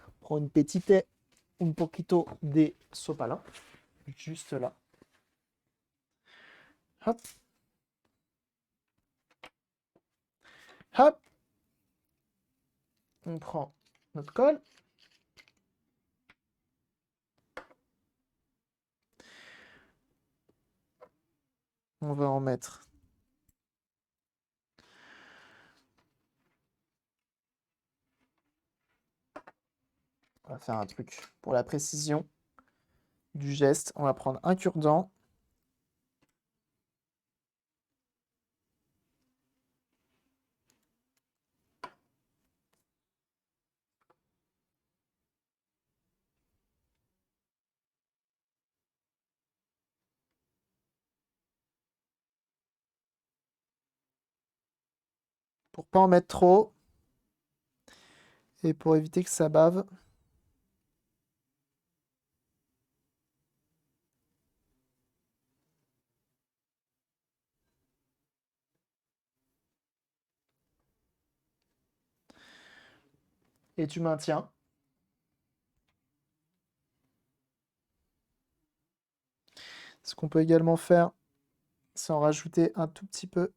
Speaker 1: on prend une petite, un poquito de sopalin. Juste là. Hop. Hop. On prend notre colle. On va en mettre. On va faire un truc pour la précision du geste. On va prendre un cure-dent. Pour pas en mettre trop. Et pour éviter que ça bave. Et tu maintiens. Ce qu'on peut également faire, c'est en rajouter un tout petit peu.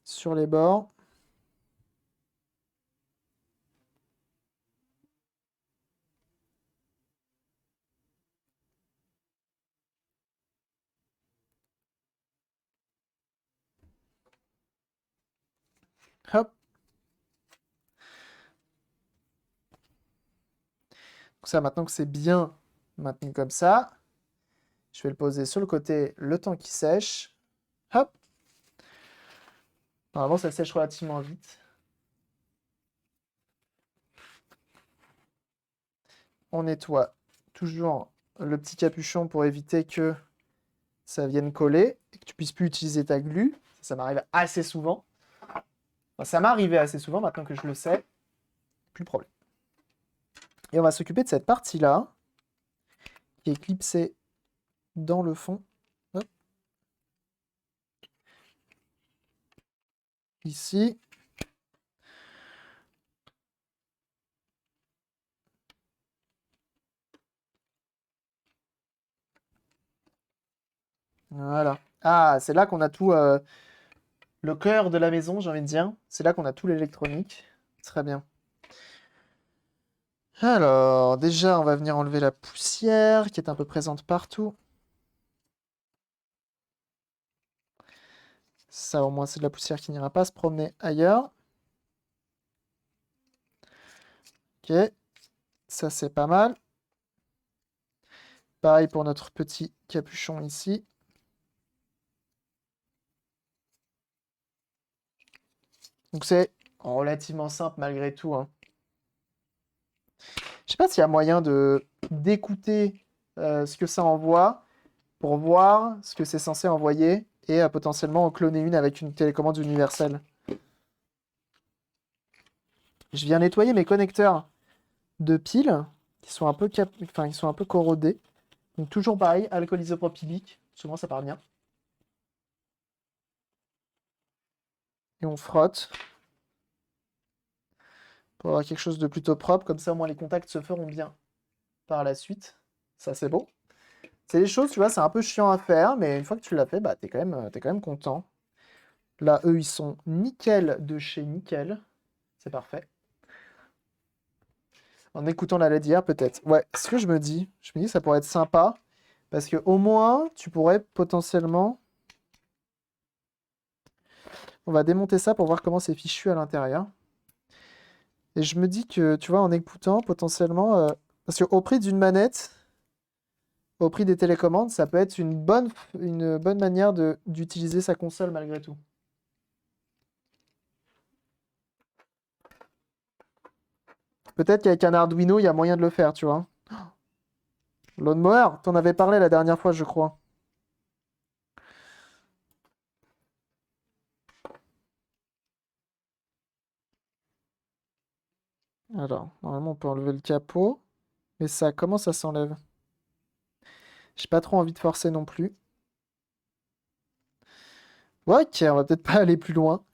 Speaker 1: Sur les bords. Hop. Ça, maintenant que c'est bien maintenu comme ça, je vais le poser sur le côté le temps qu'il sèche. Hop. Normalement, ça sèche relativement vite. On nettoie toujours le petit capuchon pour éviter que ça vienne coller et que tu puisses plus utiliser ta glu. Ça m'arrive assez souvent. Enfin, ça m'arrivait assez souvent, maintenant que je le sais, plus de problème. Et on va s'occuper de cette partie-là, qui est clipsée dans le fond. Hop. Ici. Voilà. Ah, c'est là qu'on a tout le cœur de la maison, j'ai envie de dire. C'est là qu'on a tout l'électronique. Très bien. Alors, déjà, on va venir enlever la poussière qui est un peu présente partout. Ça, au moins, c'est de la poussière qui n'ira pas se promener ailleurs. Ok, ça, c'est pas mal. Pareil pour notre petit capuchon ici. Donc, c'est relativement simple malgré tout, hein. Je sais pas s'il y a moyen de d'écouter ce que ça envoie pour voir ce que c'est censé envoyer et potentiellement en cloner une avec une télécommande universelle. Je viens nettoyer mes connecteurs de piles qui sont un peu, enfin, ils sont un peu corrodés. Donc toujours pareil, alcool isopropylique, souvent ça part bien. Et on frotte pour avoir quelque chose de plutôt propre, comme ça au moins les contacts se feront bien par la suite. Ça c'est beau. C'est des choses, tu vois, c'est un peu chiant à faire, mais une fois que tu l'as fait, bah t'es quand même content. Là, eux, ils sont nickel de chez nickel. C'est parfait. En écoutant la ladière, peut-être. Ouais, ce que je me dis que ça pourrait être sympa, parce que au moins, tu pourrais potentiellement... On va démonter ça pour voir comment c'est fichu à l'intérieur. Et je me dis que, tu vois, en écoutant, potentiellement... parce qu'au prix d'une manette, au prix des télécommandes, ça peut être une bonne manière d'utiliser sa console malgré tout. Peut-être qu'avec un Arduino, il y a moyen de le faire, tu vois. Lawnmower, t'en avais parlé la dernière fois, je crois. Alors, normalement, on peut enlever le capot, mais ça, comment ça s'enlève? J'ai pas trop envie de forcer non plus. Ouais, ok, on va peut-être pas aller plus loin.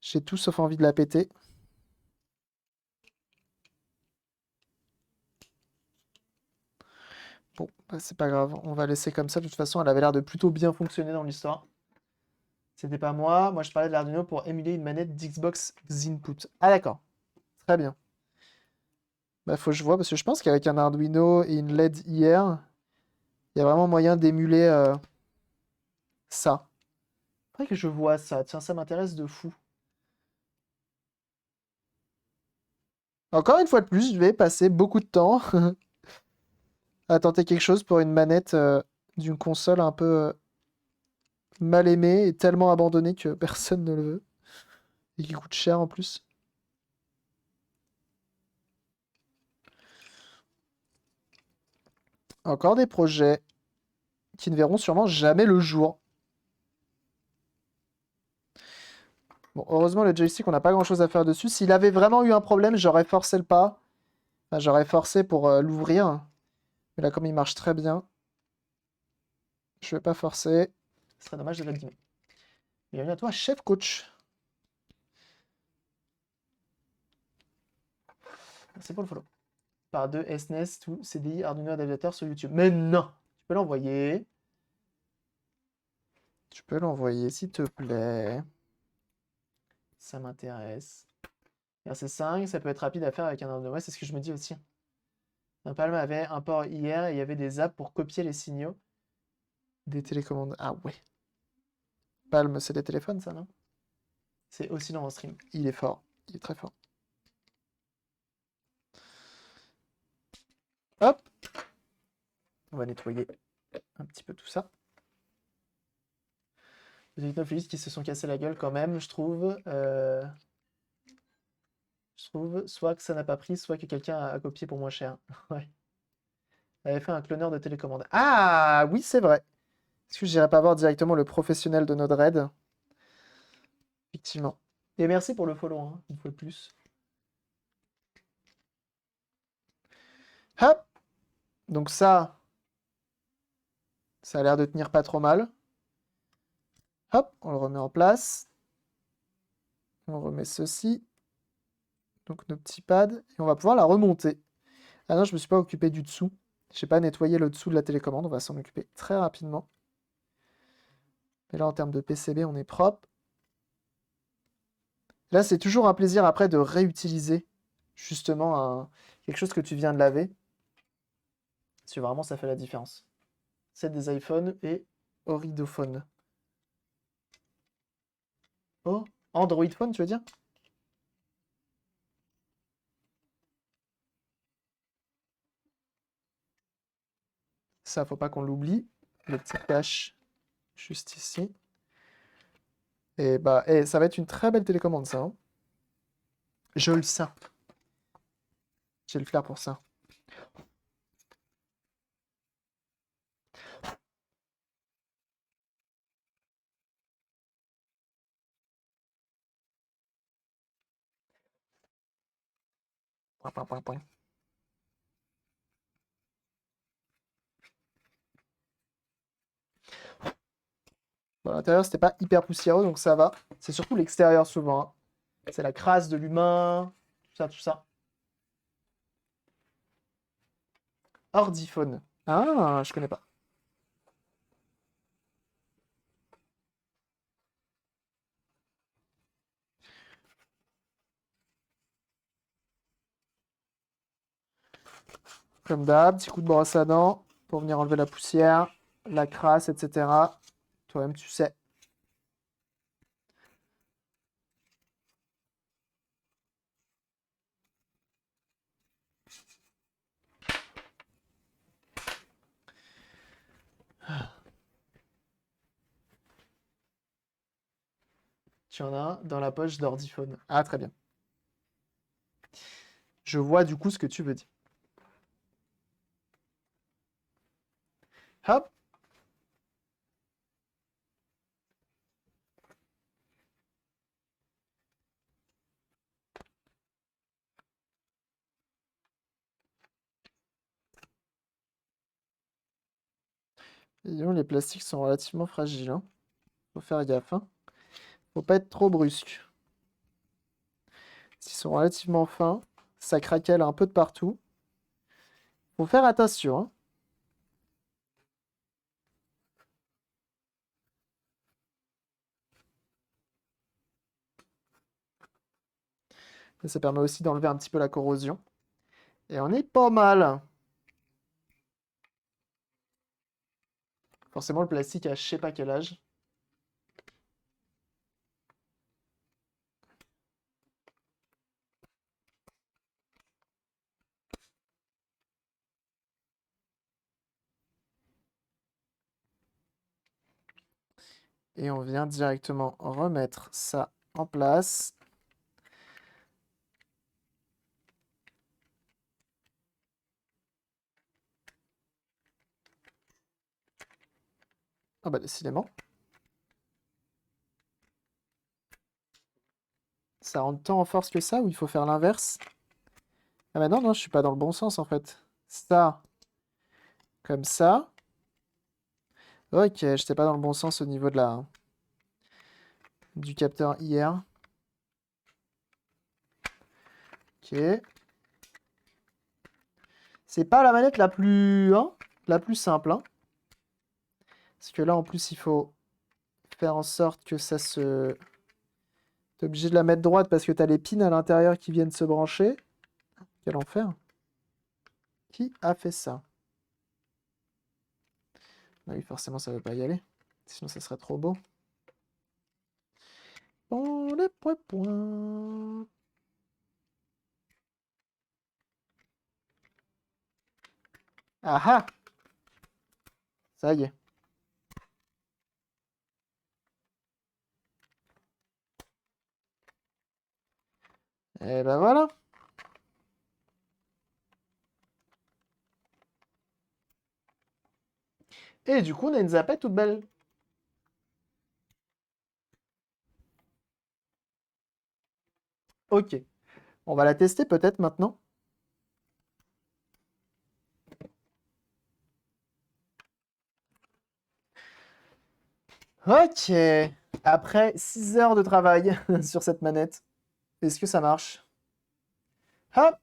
Speaker 1: J'ai tout sauf envie de la péter. Bon, bah, c'est pas grave, on va laisser comme ça. De toute façon, elle avait l'air de plutôt bien fonctionner dans l'histoire. C'était pas moi. Moi, je parlais de l'Arduino pour émuler une manette d'Xbox Input. Ah, d'accord. Très bien. Bah, faut que je vois, parce que je pense qu'avec un Arduino et une LED IR, il y a vraiment moyen d'émuler ça. Faudrait que je vois ça. Tiens, ça m'intéresse de fou. Encore une fois de plus, je vais passer beaucoup de temps à tenter quelque chose pour une manette d'une console un peu mal aimée et tellement abandonnée que personne ne le veut. Et qui coûte cher en plus. Encore des projets qui ne verront sûrement jamais le jour. Bon, heureusement, le joystick, on n'a pas grand-chose à faire dessus. S'il avait vraiment eu un problème, j'aurais forcé le pas. Enfin, j'aurais forcé pour l'ouvrir. Mais là, comme il marche très bien, je vais pas forcer. Ce serait dommage de l'abîmer. Bienvenue à toi, chef coach. Merci pour le follow. Par deux SNES, tout CDI, Arduino adaptateur sur YouTube. Mais non! Tu peux l'envoyer. Tu peux l'envoyer, s'il te plaît. Ça m'intéresse. RC5, ça peut être rapide à faire avec un Arduino. Ouais, c'est ce que je me dis aussi. Un Palm avait un port hier et il y avait des apps pour copier les signaux des télécommandes. Ah ouais. Palm, c'est des téléphones, ça, non? C'est aussi dans mon stream. Il est fort. Il est très fort. Hop. On va nettoyer un petit peu tout ça. Les technophilistes qui se sont cassés la gueule quand même, je trouve. Je trouve soit que ça n'a pas pris, soit que quelqu'un a copié pour moins cher. Ouais. Elle avait fait un cloneur de télécommande. Ah oui, c'est vrai. Est-ce que j'irai pas voir directement le professionnel de Node-RED? Effectivement. Et merci pour le follow, hein, une fois de plus. Hop! Donc ça a l'air de tenir pas trop mal. Hop, on le remet en place. On remet ceci. Donc nos petits pads. Et on va pouvoir la remonter. Ah non, je me suis pas occupé du dessous. Je n'ai pas nettoyé le dessous de la télécommande. On va s'en occuper très rapidement. Et là, en termes de PCB, on est propre. Là, c'est toujours un plaisir après de réutiliser justement quelque chose que tu viens de laver. Parce que vraiment, ça fait la différence. C'est des iPhones et Oridophone. Oh, Android Phone, tu veux dire? Ça, faut pas qu'on l'oublie. Le petit cache juste ici. Et bah, ça va être une très belle télécommande, ça, hein. Je le sens. J'ai le flair pour ça. Point, point, point, point. Bon, à l'intérieur, c'était pas hyper poussiéreux, donc ça va. C'est surtout l'extérieur souvent, hein. C'est la crasse de l'humain, tout ça, tout ça. Ordiphone. Ah, je connais pas. Comme d'hab, petit coup de brosse à dents pour venir enlever la poussière, la crasse, etc. Toi-même, tu sais. Tu en as un dans la poche d'Ordiphone. Ah, très bien. Je vois du coup ce que tu veux dire. Hop. Disons, les plastiques sont relativement fragiles, hein. Faut faire gaffe, hein. Faut pas être trop brusque. S'ils sont relativement fins, ça craquelle un peu de partout. Faut faire attention, hein. Et ça permet aussi d'enlever un petit peu la corrosion. Et on est pas mal. Forcément, le plastique a je sais pas quel âge. Et on vient directement remettre ça en place. Ah bah décidément. Ça rentre tant en force que ça ou il faut faire l'inverse? Ah bah non, non, je suis pas dans le bon sens en fait. Ça, comme ça. Ok, j'étais pas dans le bon sens au niveau de du capteur IR. Ok. C'est pas la manette la plus simple, hein. Parce que là, en plus, il faut faire en sorte que ça se... T'es obligé de la mettre droite parce que t'as les pins à l'intérieur qui viennent se brancher. Quel enfer. Qui a fait ça? Ah oui, forcément, ça veut pas y aller. Sinon, ça serait trop beau. Bon, les points. Ah ah! Ça y est. Et ben voilà. Et du coup, on a une zapette toute belle. Ok. On va la tester peut-être maintenant. Ok. Après 6 heures de travail sur cette manette, est-ce que ça marche? Hop!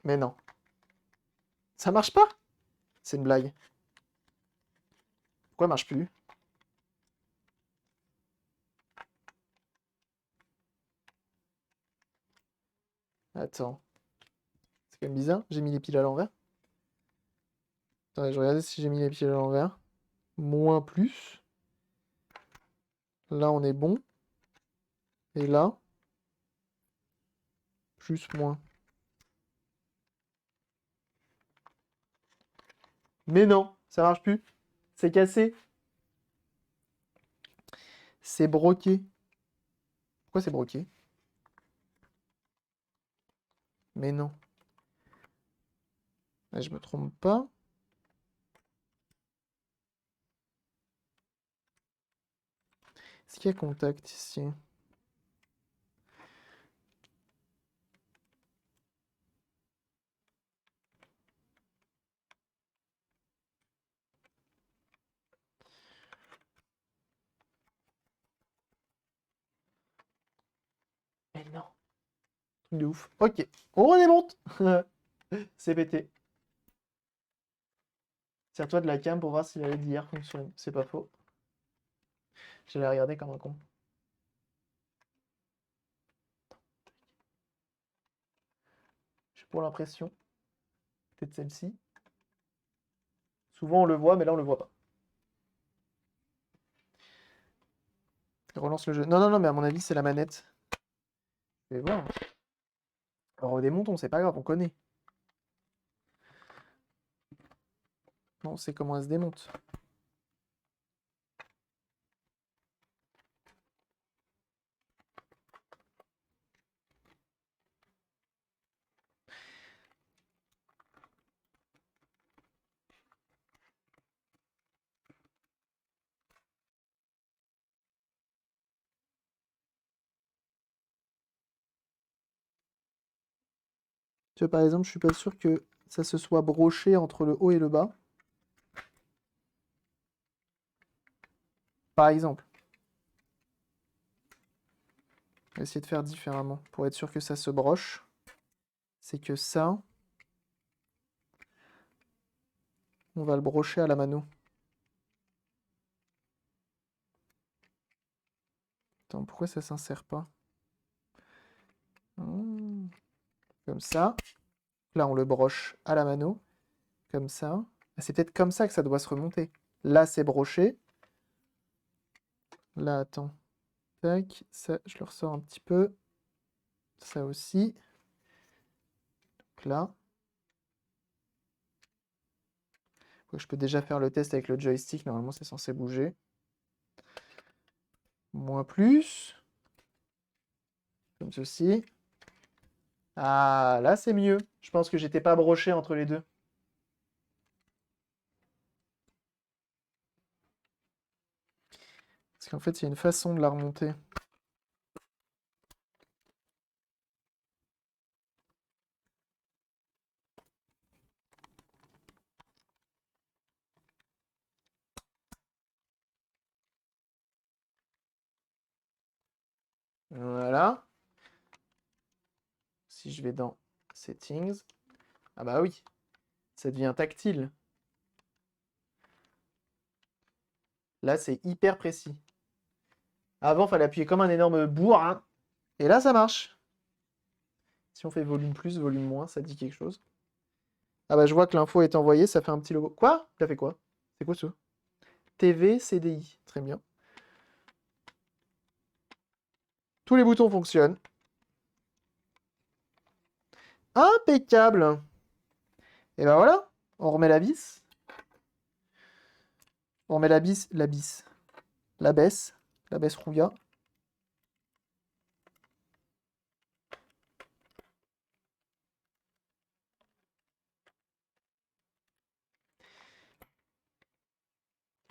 Speaker 1: Mais non. Ça marche pas? C'est une blague. Pourquoi elle marche plus? Attends. C'est quand même bizarre. J'ai mis les piles à l'envers. Attendez, je regarde si j'ai mis les piles à l'envers. Moins plus. Là, on est bon. Et là, plus moins. Mais non, ça marche plus. C'est cassé. C'est broqué. Pourquoi c'est broqué? Mais non. Ah, je me trompe pas. Est-ce qu'il y a contact ici? Mais non. Truc de ouf. Ok. On redémonte. C'est pété. Sers-toi de la cam pour voir si la LED d'hier fonctionne. C'est pas faux. J'allais regarder comme un con. J'ai pour l'impression. Peut-être celle-ci. Souvent on le voit, mais là on le voit pas. Relance le jeu. Non, non, non, mais à mon avis, c'est la manette. Je vais voir. Alors, redémontons, c'est pas grave, on connaît. Non, on sait comment elle se démonte. Tu vois, par exemple, je suis pas sûr que ça se soit broché entre le haut et le bas. Par exemple. On va essayer de faire différemment pour être sûr que ça se broche. C'est que ça, on va le brocher à la mano. Attends, pourquoi ça s'insère pas? Comme ça. Là, on le broche à la mano. Comme ça. Ah, c'est peut-être comme ça que ça doit se remonter. Là, c'est broché. Là, attends. Tac. Ça, je le ressors un petit peu. Ça aussi. Donc là. Je peux déjà faire le test avec le joystick. Normalement, c'est censé bouger. Moins plus. Comme ceci. Ah, là, c'est mieux. Je pense que j'étais pas broché entre les deux. Parce qu'en fait, il y a une façon de la remonter. Voilà. Si je vais dans Settings. Ah bah oui. Ça devient tactile. Là, c'est hyper précis. Avant, il fallait appuyer comme un énorme bourrin. Et là, ça marche. Si on fait volume plus, volume moins, ça dit quelque chose. Ah bah je vois que l'info est envoyée, ça fait un petit logo. Quoi? T'as fait quoi? C'est quoi ça? TV CDI. Très bien. Tous les boutons fonctionnent. Impeccable. Et ben voilà, on remet la vis. On remet la vis, la baisse rouilla.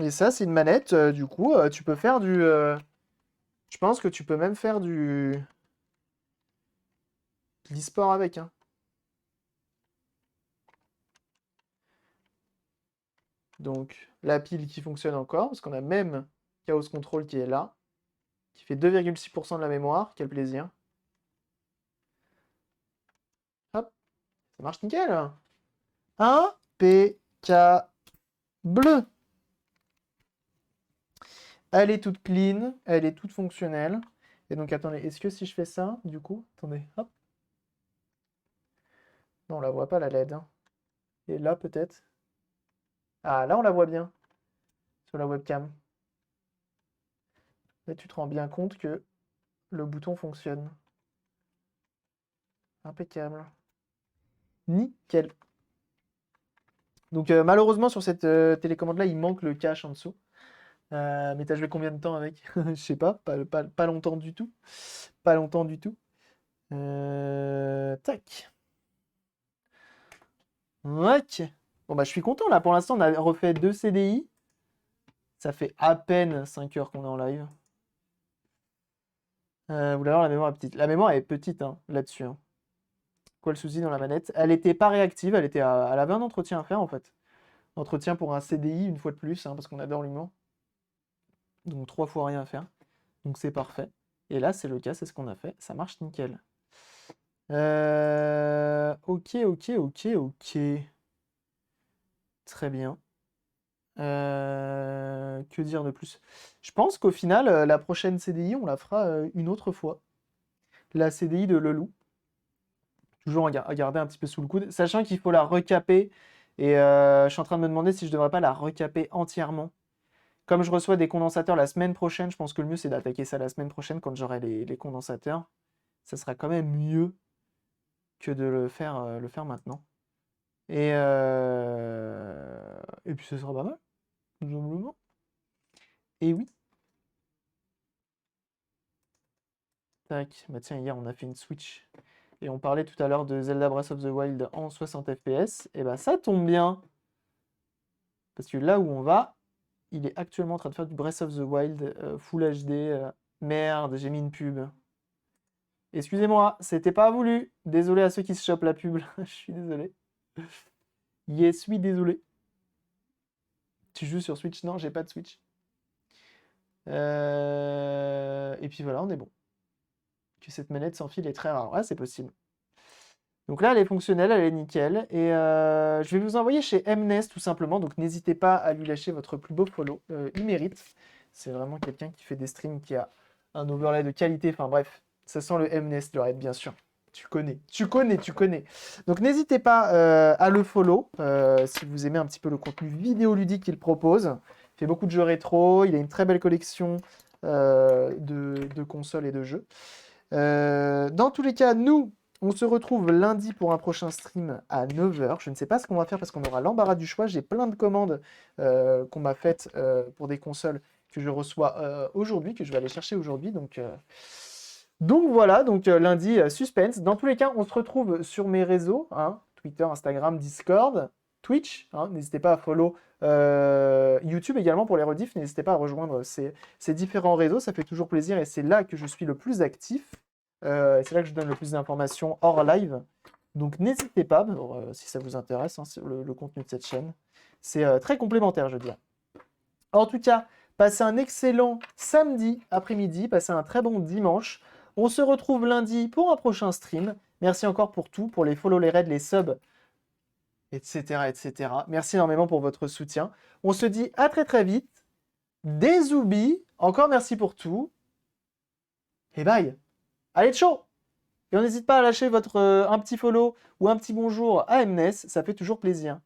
Speaker 1: Et ça, c'est une manette, du coup, tu peux faire du... je pense que tu peux même faire de l'e-sport avec, hein. Donc, la pile qui fonctionne encore, parce qu'on a même Chaos Control qui est là, qui fait 2,6% de la mémoire. Quel plaisir. Hop, ça marche nickel. Impeccable. Elle est toute clean, elle est toute fonctionnelle. Et donc, attendez, est-ce que si je fais ça, du coup, attendez, hop. Non, on la voit pas la LED, hein. Et là, peut-être. Ah, là, on la voit bien sur la webcam. Là, tu te rends bien compte que le bouton fonctionne. Impeccable. Nickel. Donc, malheureusement, sur cette télécommande-là, il manque le cache en dessous. Mais t'as joué combien de temps avec? Je sais pas, pas longtemps du tout. Pas longtemps du tout. Tac. Ok. Bon, bah, je suis content là. Pour l'instant, on a refait 2 CDI. Ça fait à peine 5 heures qu'on est en live. Vous voulez voir, la mémoire est petite. La mémoire est petite, hein, là-dessus, hein. Quoi le souci dans la manette? Elle était pas réactive, elle avait un entretien à faire en fait. Entretien pour un CDI une fois de plus, hein, parce qu'on adore l'humour. Donc 3 fois rien à faire. Donc c'est parfait. Et là, c'est le cas, c'est ce qu'on a fait. Ça marche nickel. Ok, ok, ok, ok. Très bien. Que dire de plus? Je pense qu'au final, la prochaine CDI, on la fera une autre fois. La CDI de Lelou. Toujours à garder un petit peu sous le coude. Sachant qu'il faut la recaper. Et je suis en train de me demander si je devrais pas la recaper entièrement. Comme je reçois des condensateurs la semaine prochaine, je pense que le mieux c'est d'attaquer ça la semaine prochaine quand j'aurai les condensateurs. Ça sera quand même mieux que de le faire maintenant. Et puis ce sera pas mal, tout simplement. Et oui. Tac. Bah tiens, hier on a fait une Switch. Et on parlait tout à l'heure de Zelda Breath of the Wild en 60 FPS. Et bah ça tombe bien. Parce que là où on va, il est actuellement en train de faire du Breath of the Wild Full HD. Merde, j'ai mis une pub. Excusez-moi, c'était pas voulu. Désolé à ceux qui se chopent la pub. Je suis désolé. Yes, oui, désolé. Tu joues sur Switch? Non, j'ai pas de Switch. Et puis voilà, on est bon. Que cette manette sans fil est très rare. Ouais, c'est possible. Donc là, elle est fonctionnelle, elle est nickel. Et je vais vous envoyer chez Mnest tout simplement. Donc n'hésitez pas à lui lâcher votre plus beau follow. Il mérite. C'est vraiment quelqu'un qui fait des streams, qui a un overlay de qualité. Enfin bref, ça sent le Mnest, le raid, bien sûr. Tu connais, tu connais, tu connais. Donc n'hésitez pas à le follow si vous aimez un petit peu le contenu vidéoludique qu'il propose. Il fait beaucoup de jeux rétro, il a une très belle collection de consoles et de jeux. Dans tous les cas, nous, on se retrouve lundi pour un prochain stream à 9 h. Je ne sais pas ce qu'on va faire parce qu'on aura l'embarras du choix. J'ai plein de commandes qu'on m'a faites pour des consoles que je reçois aujourd'hui, que je vais aller chercher aujourd'hui. Donc voilà, donc lundi, suspense. Dans tous les cas, on se retrouve sur mes réseaux, hein, Twitter, Instagram, Discord, Twitch. Hein, n'hésitez pas à follow YouTube également pour les rediffs. N'hésitez pas à rejoindre ces différents réseaux, ça fait toujours plaisir et c'est là que je suis le plus actif. C'est là que je donne le plus d'informations hors live. Donc n'hésitez pas, si ça vous intéresse, hein, le contenu de cette chaîne. C'est très complémentaire, je dirais. En tout cas, passez un excellent samedi après-midi, passez un très bon dimanche. On se retrouve lundi pour un prochain stream. Merci encore pour tout, pour les follow, les raids, les subs, etc., etc. Merci énormément pour votre soutien. On se dit à très très vite. Des oublis. Encore merci pour tout. Et bye. Allez, ciao. Et on n'hésite pas à lâcher un petit follow ou un petit bonjour à Mness, ça fait toujours plaisir.